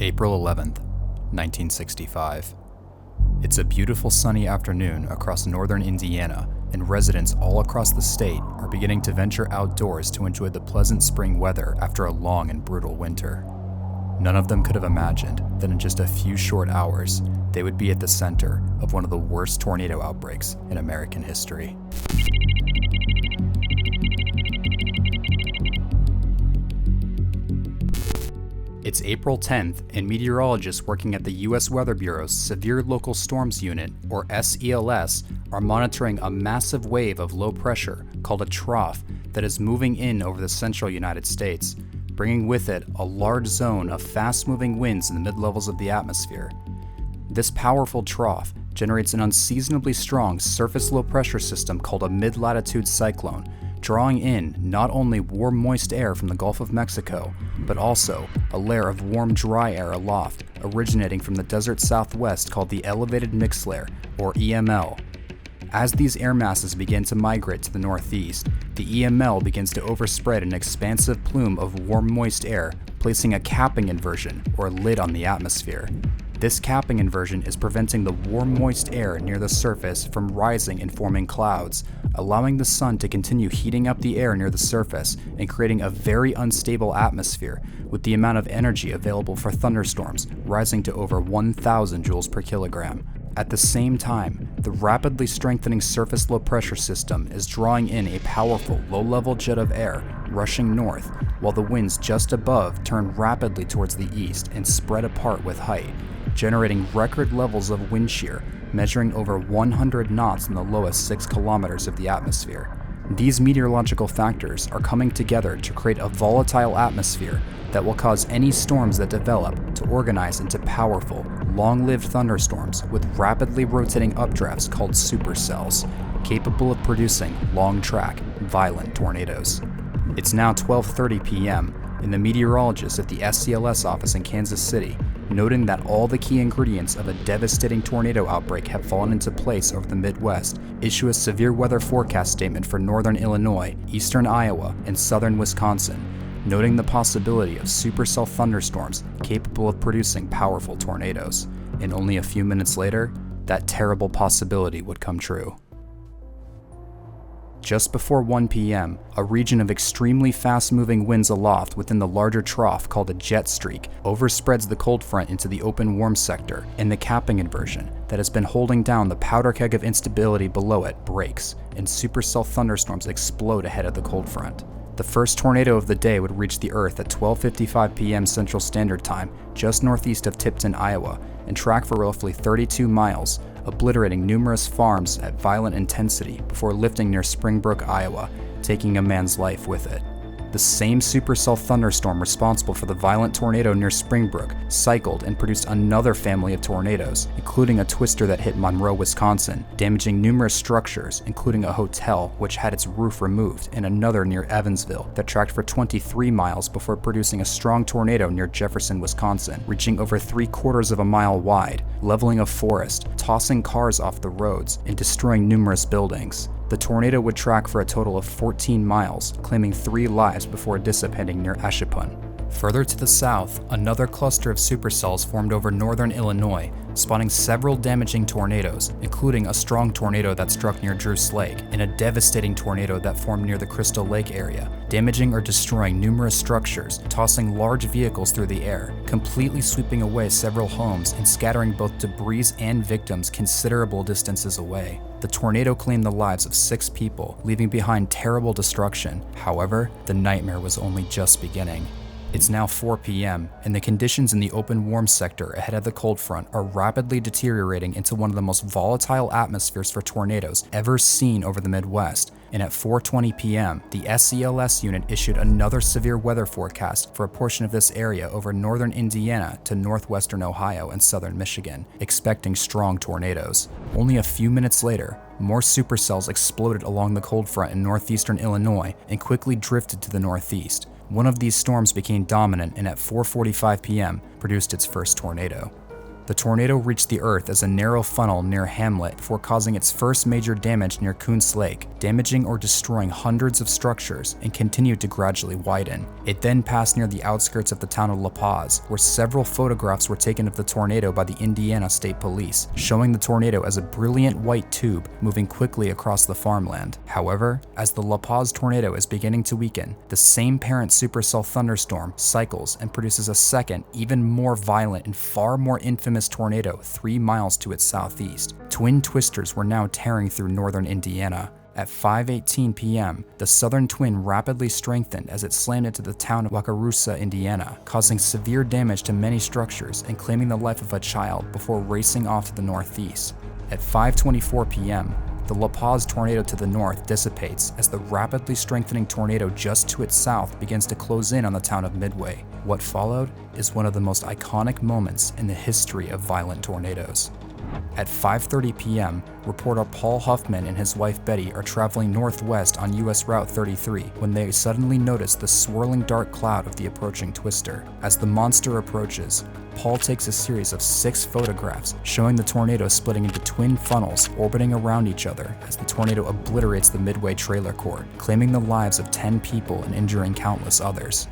April 11th, 1965. It's a beautiful sunny afternoon across northern Indiana, and residents all across the state are beginning to venture outdoors to enjoy the pleasant spring weather after a long and brutal winter. None of them could have imagined that in just a few short hours, they would be at the center of one of the worst tornado outbreaks in American history. It's April 10th, and meteorologists working at the U.S. Weather Bureau's Severe Local Storms Unit, or SELS, are monitoring a massive wave of low pressure called a trough that is moving in over the central United States, bringing with it a large zone of fast-moving winds in the mid-levels of the atmosphere. This powerful trough generates an unseasonably strong surface low-pressure system called a mid-latitude cyclone, drawing in not only warm moist air from the Gulf of Mexico, but also a layer of warm dry air aloft originating from the desert southwest called the elevated mixed layer, or EML. As these air masses begin to migrate to the northeast, the EML begins to overspread an expansive plume of warm moist air, placing a capping inversion, or lid on the atmosphere. This capping inversion is preventing the warm moist air near the surface from rising and forming clouds, allowing the sun to continue heating up the air near the surface and creating a very unstable atmosphere, with the amount of energy available for thunderstorms rising to over 1,000 joules per kilogram. At the same time, the rapidly strengthening surface low-pressure system is drawing in a powerful low-level jet of air rushing north, while the winds just above turn rapidly towards the east and spread apart with height, generating record levels of wind shear, measuring over 100 knots in the lowest 6 kilometers of the atmosphere. These meteorological factors are coming together to create a volatile atmosphere that will cause any storms that develop to organize into powerful, long-lived thunderstorms with rapidly rotating updrafts called supercells, capable of producing long-track, violent tornadoes. It's now 12:30 p.m., and the meteorologists at the SCLS office in Kansas City, noting that all the key ingredients of a devastating tornado outbreak have fallen into place over the Midwest, issue a severe weather forecast statement for northern Illinois, eastern Iowa, and southern Wisconsin, noting the possibility of supercell thunderstorms capable of producing powerful tornadoes. And only a few minutes later, that terrible possibility would come true. Just before 1 p.m., a region of extremely fast-moving winds aloft within the larger trough called a jet streak overspreads the cold front into the open warm sector, and the capping inversion that has been holding down the powder keg of instability below it breaks, and supercell thunderstorms explode ahead of the cold front. The first tornado of the day would reach the Earth at 12:55 p.m. Central Standard Time, just northeast of Tipton, Iowa, and track for roughly 32 miles, obliterating numerous farms at violent intensity before lifting near Springbrook, Iowa, taking a man's life with it. The same supercell thunderstorm responsible for the violent tornado near Springbrook cycled and produced another family of tornadoes, including a twister that hit Monroe, Wisconsin, damaging numerous structures, including a hotel which had its roof removed, and another near Evansville that tracked for 23 miles before producing a strong tornado near Jefferson, Wisconsin, reaching over 3/4 of a mile wide, leveling a forest, tossing cars off the roads, and destroying numerous buildings. The tornado would track for a total of 14 miles, claiming 3 lives before dissipating near Ashipun. Further to the south, another cluster of supercells formed over northern Illinois, spawning several damaging tornadoes, including a strong tornado that struck near Druce Lake, and a devastating tornado that formed near the Crystal Lake area, damaging or destroying numerous structures, tossing large vehicles through the air, completely sweeping away several homes and scattering both debris and victims considerable distances away. The tornado claimed the lives of 6 people, leaving behind terrible destruction. However, the nightmare was only just beginning. It's now 4 p.m., and the conditions in the open warm sector ahead of the cold front are rapidly deteriorating into one of the most volatile atmospheres for tornadoes ever seen over the Midwest. And at 4:20 p.m., the SCLS unit issued another severe weather forecast for a portion of this area over northern Indiana to northwestern Ohio and southern Michigan, expecting strong tornadoes. Only a few minutes later, more supercells exploded along the cold front in northeastern Illinois and quickly drifted to the northeast. One of these storms became dominant and at 4:45 p.m. produced its first tornado. The tornado reached the earth as a narrow funnel near Hamlet before causing its first major damage near Kuntz Lake, damaging or destroying hundreds of structures and continued to gradually widen. It then passed near the outskirts of the town of La Paz, where several photographs were taken of the tornado by the Indiana State Police, showing the tornado as a brilliant white tube moving quickly across the farmland. However, as the La Paz tornado is beginning to weaken, the same parent supercell thunderstorm cycles and produces a second, even more violent and far more infamous tornado 3 miles to its southeast. Twin twisters were now tearing through northern Indiana. At 5:18 p.m., the southern twin rapidly strengthened as it slammed into the town of Wakarusa, Indiana, causing severe damage to many structures and claiming the life of a child before racing off to the northeast. At 5:24 p.m., the La Paz tornado to the north dissipates as the rapidly strengthening tornado just to its south begins to close in on the town of Midway. What followed is one of the most iconic moments in the history of violent tornadoes. At 5:30 p.m., reporter Paul Huffman and his wife Betty are traveling northwest on US Route 33 when they suddenly notice the swirling dark cloud of the approaching twister. As the monster approaches, Paul takes a series of 6 photographs showing the tornado splitting into twin funnels orbiting around each other as the tornado obliterates the Midway trailer court, claiming the lives of 10 people and injuring countless others.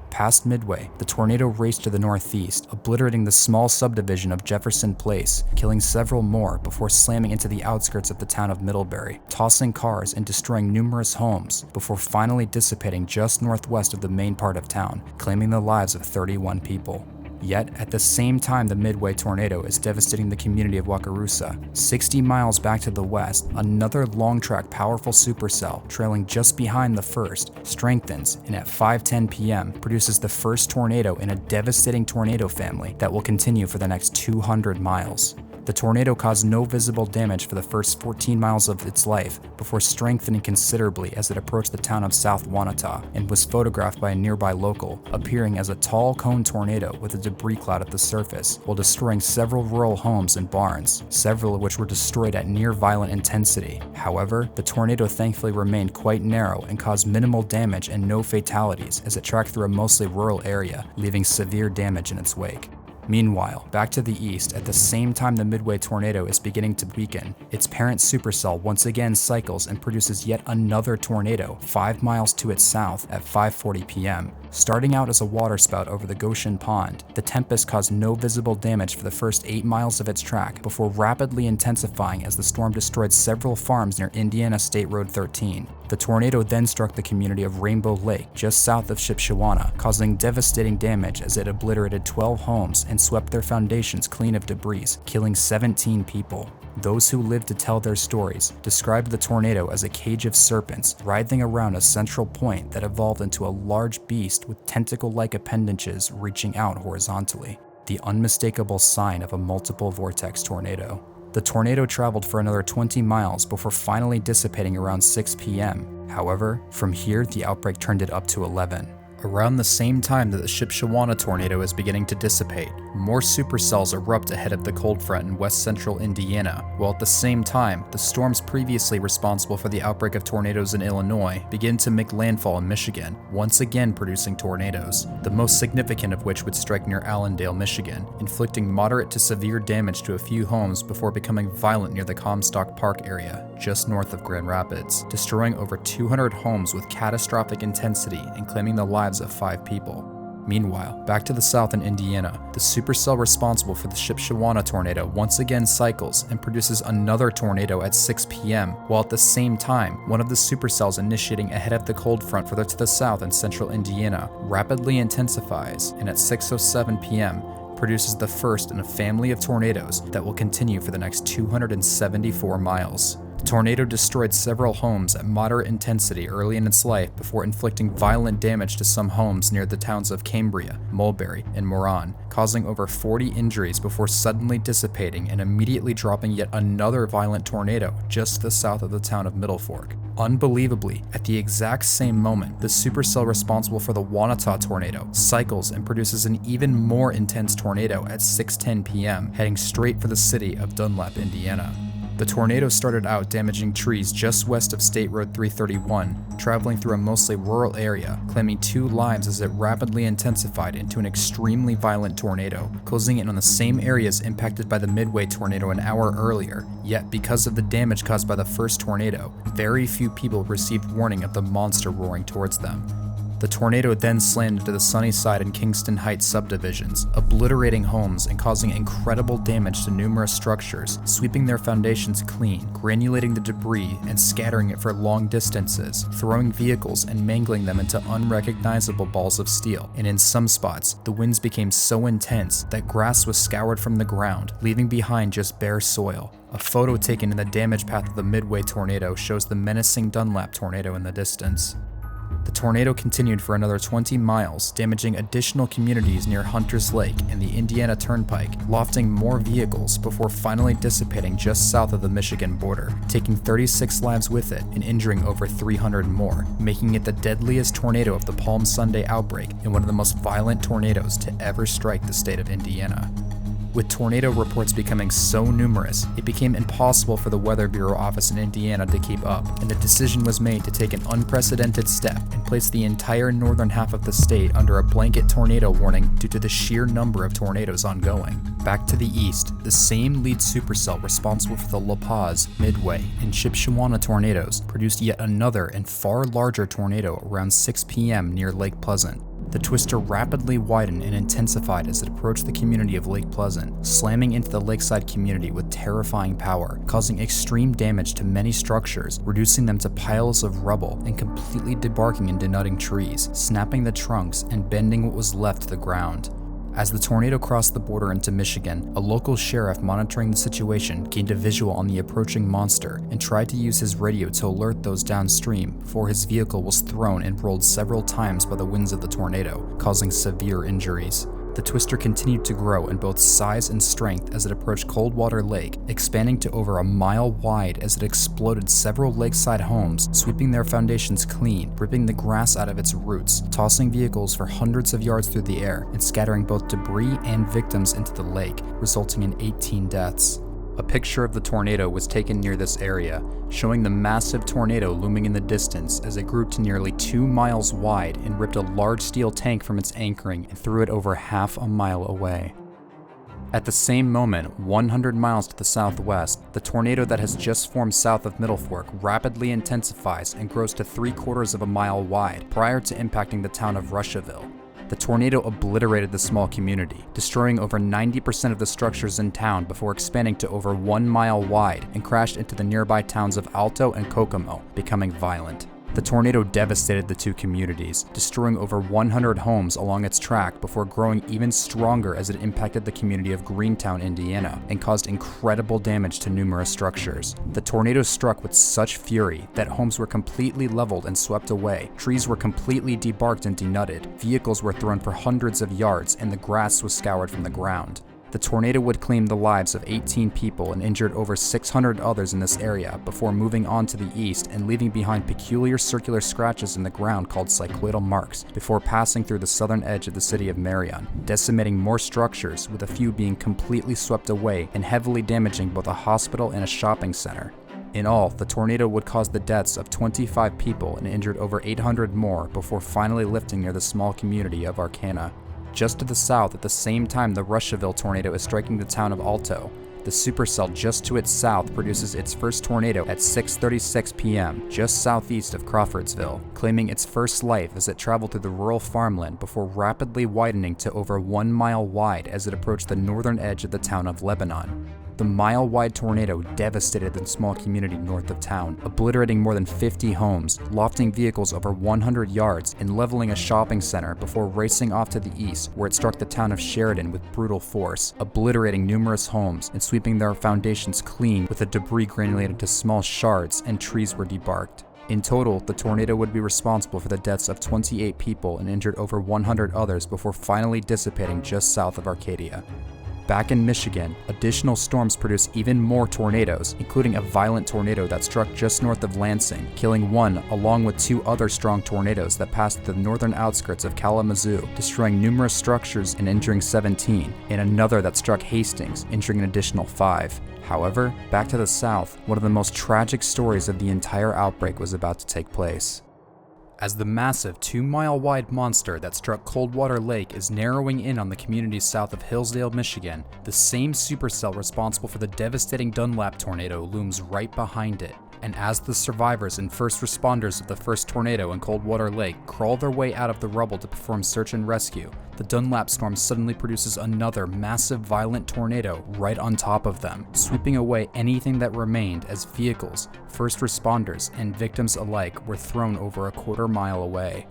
Past Midway, the tornado raced to the northeast, obliterating the small subdivision of Jefferson Place, killing several more before slamming into the outskirts of the town of Middlebury, tossing cars and destroying numerous homes before finally dissipating just northwest of the main part of town, claiming the lives of 31 people. Yet, at the same time the Midway tornado is devastating the community of Wakarusa, 60 miles back to the west, another long-track powerful supercell, trailing just behind the first, strengthens and at 5:10 p.m. produces the first tornado in a devastating tornado family that will continue for the next 200 miles. The tornado caused no visible damage for the first 14 miles of its life before strengthening considerably as it approached the town of South Wanata and was photographed by a nearby local, appearing as a tall cone tornado with a debris cloud at the surface while destroying several rural homes and barns, several of which were destroyed at near violent intensity. However, the tornado thankfully remained quite narrow and caused minimal damage and no fatalities as it tracked through a mostly rural area, leaving severe damage in its wake. Meanwhile, back to the east, at the same time the Midway tornado is beginning to weaken, its parent supercell once again cycles and produces yet another tornado 5 miles to its south at 5:40 p.m. Starting out as a waterspout over the Goshen Pond, the tempest caused no visible damage for the first 8 miles of its track before rapidly intensifying as the storm destroyed several farms near Indiana State Road 13. The tornado then struck the community of Rainbow Lake just south of Shipshewana, causing devastating damage as it obliterated 12 homes and swept their foundations clean of debris, killing 17 people. Those who lived to tell their stories described the tornado as a cage of serpents writhing around a central point that evolved into a large beast with tentacle-like appendages reaching out horizontally, the unmistakable sign of a multiple vortex tornado. The tornado traveled for another 20 miles before finally dissipating around 6 p.m. However, from here the outbreak turned it up to 11. Around the same time that the Shipshewana tornado is beginning to dissipate, more supercells erupt ahead of the cold front in west-central Indiana, while at the same time, the storms previously responsible for the outbreak of tornadoes in Illinois begin to make landfall in Michigan, once again producing tornadoes, the most significant of which would strike near Allendale, Michigan, inflicting moderate to severe damage to a few homes before becoming violent near the Comstock Park area, just north of Grand Rapids, destroying over 200 homes with catastrophic intensity and claiming the lives of 5 people. Meanwhile, back to the south in Indiana, the supercell responsible for the Shipshewana tornado once again cycles and produces another tornado at 6 p.m., while at the same time, one of the supercells initiating ahead of the cold front further to the south in central Indiana rapidly intensifies and at 6:07 p.m. produces the first in a family of tornadoes that will continue for the next 274 miles. The tornado destroyed several homes at moderate intensity early in its life before inflicting violent damage to some homes near the towns of Cambria, Mulberry, and Moran, causing over 40 injuries before suddenly dissipating and immediately dropping yet another violent tornado just to the south of the town of Middle Fork. Unbelievably, at the exact same moment, the supercell responsible for the Wanata tornado cycles and produces an even more intense tornado at 6:10 p.m., heading straight for the city of Dunlap, Indiana. The tornado started out damaging trees just west of State Road 331, traveling through a mostly rural area, claiming 2 lives as it rapidly intensified into an extremely violent tornado, closing in on the same areas impacted by the Midway tornado an hour earlier. Yet, because of the damage caused by the first tornado, very few people received warning of the monster roaring towards them. The tornado then slammed into the Sunnyside and Kingston Heights subdivisions, obliterating homes and causing incredible damage to numerous structures, sweeping their foundations clean, granulating the debris and scattering it for long distances, throwing vehicles and mangling them into unrecognizable balls of steel. And in some spots, the winds became so intense that grass was scoured from the ground, leaving behind just bare soil. A photo taken in the damage path of the Midway tornado shows the menacing Dunlap tornado in the distance. The tornado continued for another 20 miles, damaging additional communities near Hunters Lake and the Indiana Turnpike, lofting more vehicles before finally dissipating just south of the Michigan border, taking 36 lives with it and injuring over 300 more, making it the deadliest tornado of the Palm Sunday outbreak and one of the most violent tornadoes to ever strike the state of Indiana. With tornado reports becoming so numerous, it became impossible for the Weather Bureau office in Indiana to keep up, and the decision was made to take an unprecedented step and place the entire northern half of the state under a blanket tornado warning due to the sheer number of tornadoes ongoing. Back to the east, the same lead supercell responsible for the La Paz, Midway, and Shipshewana tornadoes produced yet another and far larger tornado around 6 p.m. near Lake Pleasant. The twister rapidly widened and intensified as it approached the community of Lake Pleasant, slamming into the lakeside community with terrifying power, causing extreme damage to many structures, reducing them to piles of rubble and completely debarking and denuding trees, snapping the trunks and bending what was left to the ground. As the tornado crossed the border into Michigan, a local sheriff monitoring the situation gained a visual on the approaching monster and tried to use his radio to alert those downstream before his vehicle was thrown and rolled several times by the winds of the tornado, causing severe injuries. The twister continued to grow in both size and strength as it approached Coldwater Lake, expanding to over a mile wide as it exploded several lakeside homes, sweeping their foundations clean, ripping the grass out of its roots, tossing vehicles for hundreds of yards through the air, and scattering both debris and victims into the lake, resulting in 18 deaths. A picture of the tornado was taken near this area, showing the massive tornado looming in the distance as it grew to nearly 2 miles wide and ripped a large steel tank from its anchoring and threw it over half a mile away. At the same moment, 100 miles to the southwest, the tornado that has just formed south of Middle Fork rapidly intensifies and grows to 3/4 of a mile wide prior to impacting the town of Russiaville. The tornado obliterated the small community, destroying over 90% of the structures in town before expanding to over 1 mile wide and crashed into the nearby towns of Alto and Kokomo, becoming violent. The tornado devastated the two communities, destroying over 100 homes along its track before growing even stronger as it impacted the community of Greentown, Indiana, and caused incredible damage to numerous structures. The tornado struck with such fury that homes were completely leveled and swept away, trees were completely debarked and denuded, vehicles were thrown for hundreds of yards, and the grass was scoured from the ground. The tornado would claim the lives of 18 people and injured over 600 others in this area before moving on to the east and leaving behind peculiar circular scratches in the ground called cycloidal marks before passing through the southern edge of the city of Marion, decimating more structures with a few being completely swept away and heavily damaging both a hospital and a shopping center. In all, the tornado would cause the deaths of 25 people and injured over 800 more before finally lifting near the small community of Arcana. Just to the south, at the same time the Russiaville tornado is striking the town of Alto, the supercell just to its south produces its first tornado at 6:36 p.m., just southeast of Crawfordsville, claiming its first life as it traveled through the rural farmland before rapidly widening to over 1 mile wide as it approached the northern edge of the town of Lebanon. The mile-wide tornado devastated the small community north of town, obliterating more than 50 homes, lofting vehicles over 100 yards, and leveling a shopping center before racing off to the east, where it struck the town of Sheridan with brutal force, obliterating numerous homes and sweeping their foundations clean with the debris granulated to small shards, and trees were debarked. In total, the tornado would be responsible for the deaths of 28 people and injured over 100 others before finally dissipating just south of Arcadia. Back in Michigan, additional storms produced even more tornadoes, including a violent tornado that struck just north of Lansing, killing one along with two other strong tornadoes that passed the northern outskirts of Kalamazoo, destroying numerous structures and injuring 17, and another that struck Hastings, injuring an additional 5. However, back to the south, one of the most tragic stories of the entire outbreak was about to take place. As the massive 2-mile-wide monster that struck Coldwater Lake is narrowing in on the communities south of Hillsdale, Michigan, the same supercell responsible for the devastating Dunlap tornado looms right behind it. And as the survivors and first responders of the first tornado in Coldwater Lake crawl their way out of the rubble to perform search and rescue, the Dunlap storm suddenly produces another massive violent tornado right on top of them, sweeping away anything that remained as vehicles, first responders, and victims alike were thrown over a quarter-mile away.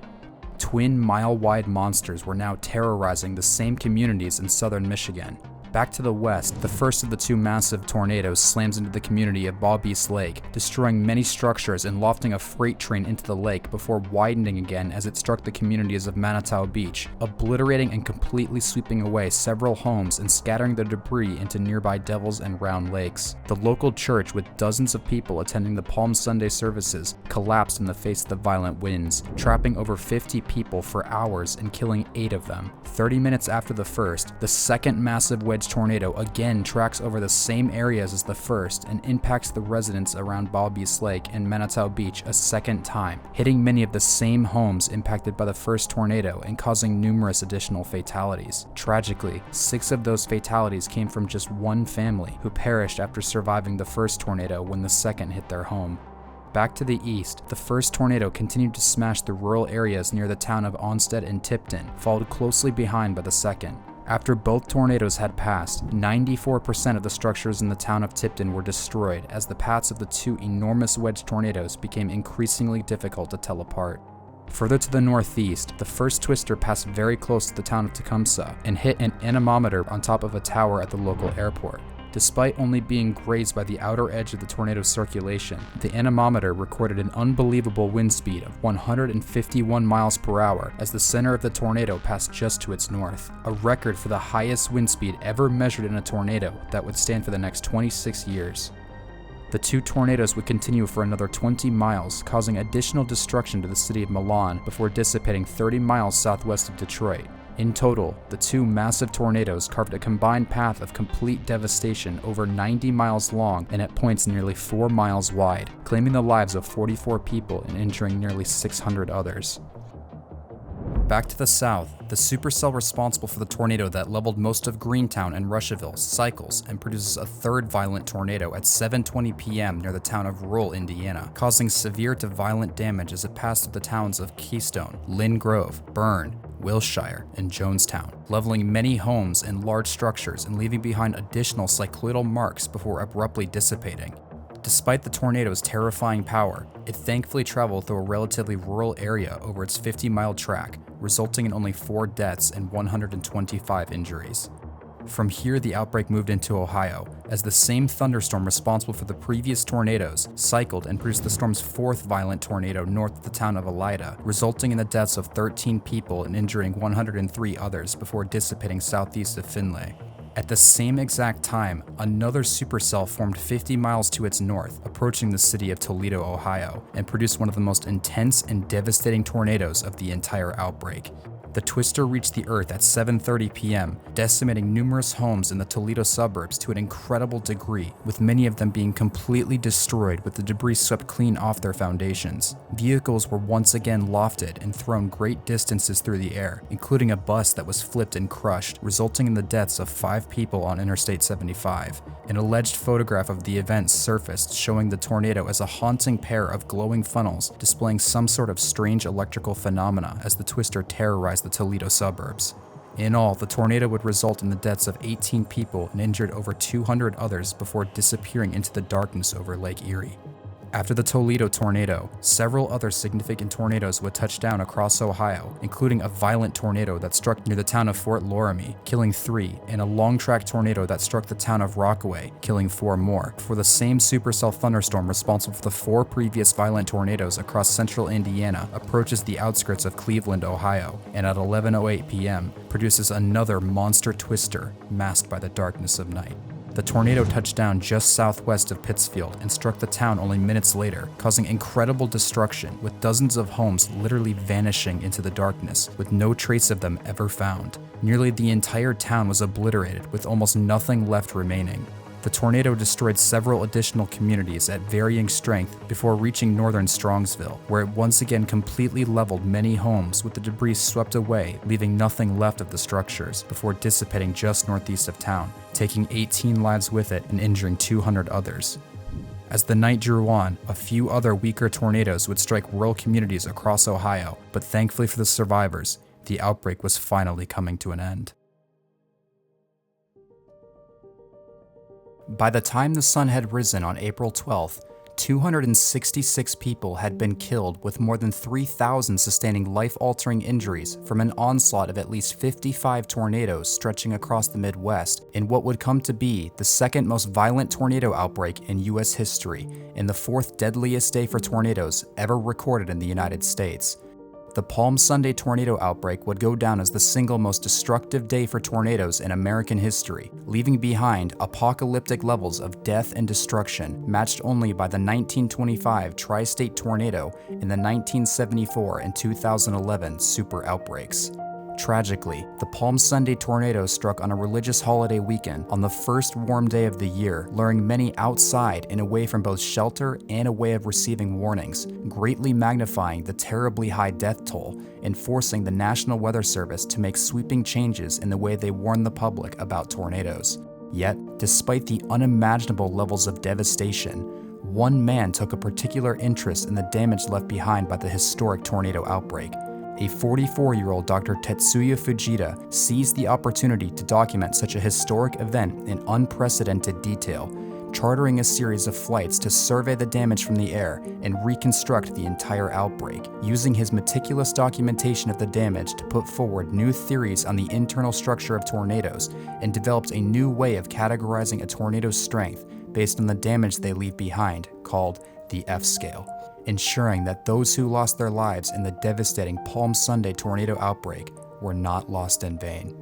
Twin mile-wide monsters were now terrorizing the same communities in southern Michigan. Back to the west, the first of the two massive tornadoes slams into the community of Bawbeast Lake, destroying many structures and lofting a freight train into the lake before widening again as it struck the communities of Manitou Beach, obliterating and completely sweeping away several homes and scattering the debris into nearby Devils and Round Lakes. The local church, with dozens of people attending the Palm Sunday services, collapsed in the face of the violent winds, trapping over 50 people for hours and killing 8 of them. 30 minutes after the first, the second massive wedge tornado again tracks over the same areas as the first and impacts the residents around Bawbeast Lake and Manitou Beach a second time, hitting many of the same homes impacted by the first tornado and causing numerous additional fatalities. Tragically, 6 of those fatalities came from just one family who perished after surviving the first tornado when the second hit their home. Back to the east, the first tornado continued to smash the rural areas near the town of Onstead and Tipton, followed closely behind by the second. After both tornadoes had passed, 94% of the structures in the town of Tipton were destroyed as the paths of the two enormous wedge tornadoes became increasingly difficult to tell apart. Further to the northeast, the first twister passed very close to the town of Tecumseh and hit an anemometer on top of a tower at the local airport. Despite only being grazed by the outer edge of the tornado's circulation, the anemometer recorded an unbelievable wind speed of 151 miles per hour as the center of the tornado passed just to its north, a record for the highest wind speed ever measured in a tornado that would stand for the next 26 years. The two tornadoes would continue for another 20 miles, causing additional destruction to the city of Milan before dissipating 30 miles southwest of Detroit. In total, the two massive tornadoes carved a combined path of complete devastation over 90 miles long and at points nearly 4 miles wide, claiming the lives of 44 people and injuring nearly 600 others. Back to the south, the supercell responsible for the tornado that leveled most of Greentown and Russiaville cycles and produces a third violent tornado at 7:20 p.m. near the town of Rural, Indiana, causing severe to violent damage as it passed through the towns of Keystone, Lynn Grove, Byrne, Wilshire, and Jonestown, leveling many homes and large structures and leaving behind additional cycloidal marks before abruptly dissipating. Despite the tornado's terrifying power, it thankfully traveled through a relatively rural area over its 50-mile track, resulting in only 4 deaths and 125 injuries. From here, the outbreak moved into Ohio, as the same thunderstorm responsible for the previous tornadoes cycled and produced the storm's 4th violent tornado north of the town of Elida, resulting in the deaths of 13 people and injuring 103 others before dissipating southeast of Findlay. At the same exact time, another supercell formed 50 miles to its north, approaching the city of Toledo, Ohio, and produced one of the most intense and devastating tornadoes of the entire outbreak. The twister reached the earth at 7:30 p.m., decimating numerous homes in the Toledo suburbs to an incredible degree, with many of them being completely destroyed with the debris swept clean off their foundations. Vehicles were once again lofted and thrown great distances through the air, including a bus that was flipped and crushed, resulting in the deaths of 5 people on Interstate 75. An alleged photograph of the event surfaced showing the tornado as a haunting pair of glowing funnels displaying some sort of strange electrical phenomena as the twister terrorized the Toledo suburbs. In all, the tornado would result in the deaths of 18 people and injured over 200 others before disappearing into the darkness over Lake Erie. After the Toledo tornado, several other significant tornadoes would touch down across Ohio, including a violent tornado that struck near the town of Fort Loramie, killing 3, and a long-track tornado that struck the town of Rockaway, killing 4 more, before the same supercell thunderstorm responsible for the 4 previous violent tornadoes across central Indiana approaches the outskirts of Cleveland, Ohio, and at 11:08 p.m. produces another monster twister masked by the darkness of night. The tornado touched down just southwest of Pittsfield and struck the town only minutes later, causing incredible destruction, with dozens of homes literally vanishing into the darkness, with no trace of them ever found. Nearly the entire town was obliterated, with almost nothing left remaining. The tornado destroyed several additional communities at varying strength before reaching northern Strongsville, where it once again completely leveled many homes with the debris swept away, leaving nothing left of the structures, before dissipating just northeast of town, taking 18 lives with it and injuring 200 others. As the night drew on, a few other weaker tornadoes would strike rural communities across Ohio, but thankfully for the survivors, the outbreak was finally coming to an end. By the time the sun had risen on April 12th, 266 people had been killed, with more than 3,000 sustaining life-altering injuries from an onslaught of at least 55 tornadoes stretching across the Midwest in what would come to be the second most violent tornado outbreak in U.S. history and the 4th deadliest day for tornadoes ever recorded in the United States. The Palm Sunday tornado outbreak would go down as the single most destructive day for tornadoes in American history, leaving behind apocalyptic levels of death and destruction matched only by the 1925 tri-state tornado and the 1974 and 2011 Super Outbreaks. Tragically, the Palm Sunday tornado struck on a religious holiday weekend on the first warm day of the year, luring many outside and away from both shelter and a way of receiving warnings, greatly magnifying the terribly high death toll and forcing the National Weather Service to make sweeping changes in the way they warn the public about tornadoes. Yet, despite the unimaginable levels of devastation, one man took a particular interest in the damage left behind by the historic tornado outbreak. A 44-year-old Dr. Tetsuya Fujita seized the opportunity to document such a historic event in unprecedented detail, chartering a series of flights to survey the damage from the air and reconstruct the entire outbreak, using his meticulous documentation of the damage to put forward new theories on the internal structure of tornadoes, and developed a new way of categorizing a tornado's strength based on the damage they leave behind, called the F-scale, ensuring that those who lost their lives in the devastating Palm Sunday tornado outbreak were not lost in vain.